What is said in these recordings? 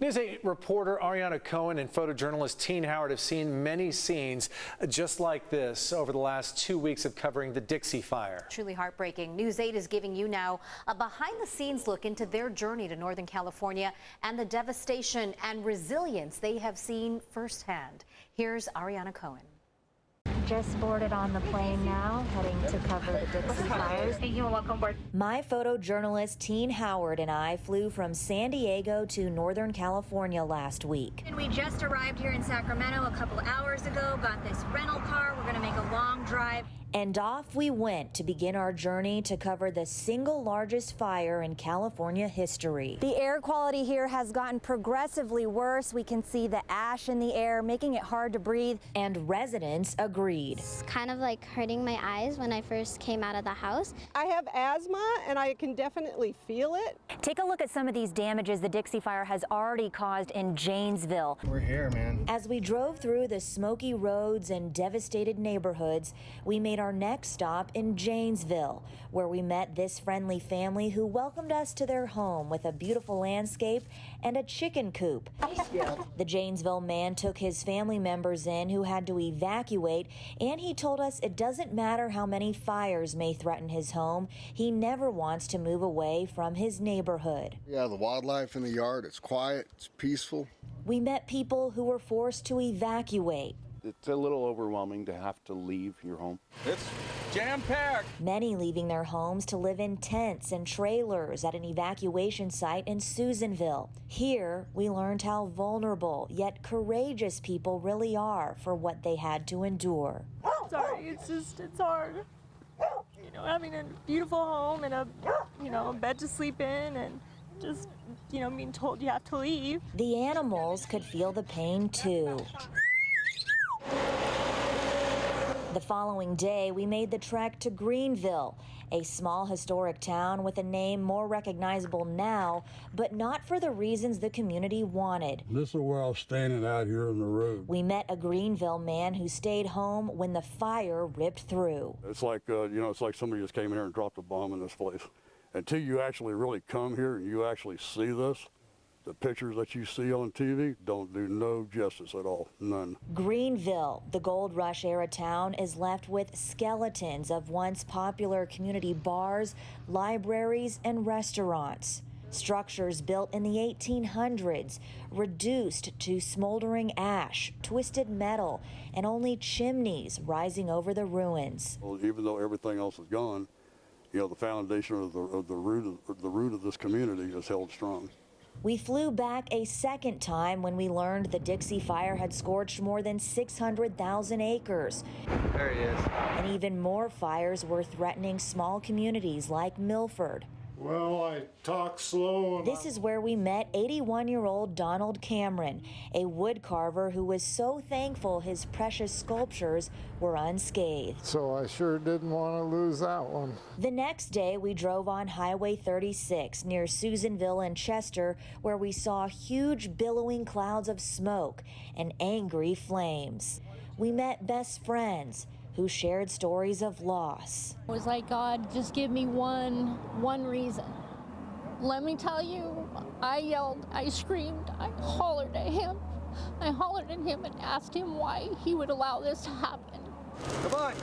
News 8 reporter Ariana Cohen and photojournalist Teen Howard have seen many scenes just like this over the last 2 weeks of covering the Dixie Fire. Truly heartbreaking. News 8 is giving you now a behind-the-scenes look into their journey to Northern California and the devastation and resilience they have seen firsthand. Here's Ariana Cohen. Just boarded on the plane now, heading to cover the Dixie Fires. Thank you and welcome aboard. My photojournalist Teen Howard and I flew from San Diego to Northern California last week. And we just arrived here in Sacramento a couple hours ago, got this rental car. We're going to make a long drive. And off we went to begin our journey to cover the single largest fire in California history. The air quality here has gotten progressively worse. We can see the ash in the air, making it hard to breathe. And residents agreed. It's kind of like hurting my eyes when I first came out of the house. I have asthma and I can definitely feel it. Take a look at some of these damages the Dixie Fire has already caused in Janesville. We're here, man. As we drove through the smoky roads and devastated neighborhoods, we made our next stop in Janesville, where we met this friendly family who welcomed us to their home with a beautiful landscape and a chicken coop. The Janesville man took his family members in who had to evacuate, and he told us it doesn't matter how many fires may threaten his home, he never wants to move away from his neighborhood. Yeah, the wildlife in the yard, it's quiet, it's peaceful. We met people who were forced to evacuate. It's a little overwhelming to have to leave your home. It's jam-packed. Many leaving their homes to live in tents and trailers at an evacuation site in Susanville. Here, we learned how vulnerable yet courageous people really are for what they had to endure. Sorry, it's hard. You know, having a beautiful home and a bed to sleep in and just, being told you have to leave. The animals could feel the pain too. The following day, we made the trek to Greenville, a small historic town with a name more recognizable now, but not for the reasons the community wanted. This is where I was standing out here on the road. We met a Greenville man who stayed home when the fire ripped through. It's like, it's like somebody just came in here and dropped a bomb in this place. Until you actually really come here and you actually see this, the pictures that you see on TV don't do no justice at all, none. Greenville, the gold rush era town, is left with skeletons of once popular community bars, libraries, and restaurants. Structures built in the 1800s, reduced to smoldering ash, twisted metal, and only chimneys rising over the ruins. Well, even though everything else is gone, the foundation of the root of this community is held strong. We flew back a second time when we learned the Dixie Fire had scorched more than 600,000 acres. There he is. And even more fires were threatening small communities like Milford. Well, I talk slow. This is where we met 81-year-old Donald Cameron, a wood carver who was so thankful his precious sculptures were unscathed. So I sure didn't want to lose that one. The next day, we drove on Highway 36 near Susanville and Chester, where we saw huge billowing clouds of smoke and angry flames. We met best friends who shared stories of loss. It was like, God, just give me one reason. Let me tell you, I yelled, I screamed, I hollered at him. I hollered at him and asked him why he would allow this to happen. Goodbye.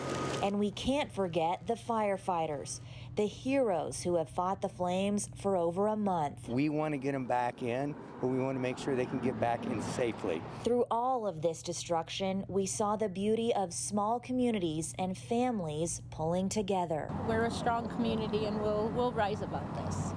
And we can't forget the firefighters, the heroes who have fought the flames for over a month. We want to get them back in, but we want to make sure they can get back in safely. Through all of this destruction, we saw the beauty of small communities and families pulling together. We're a strong community and we'll rise above this.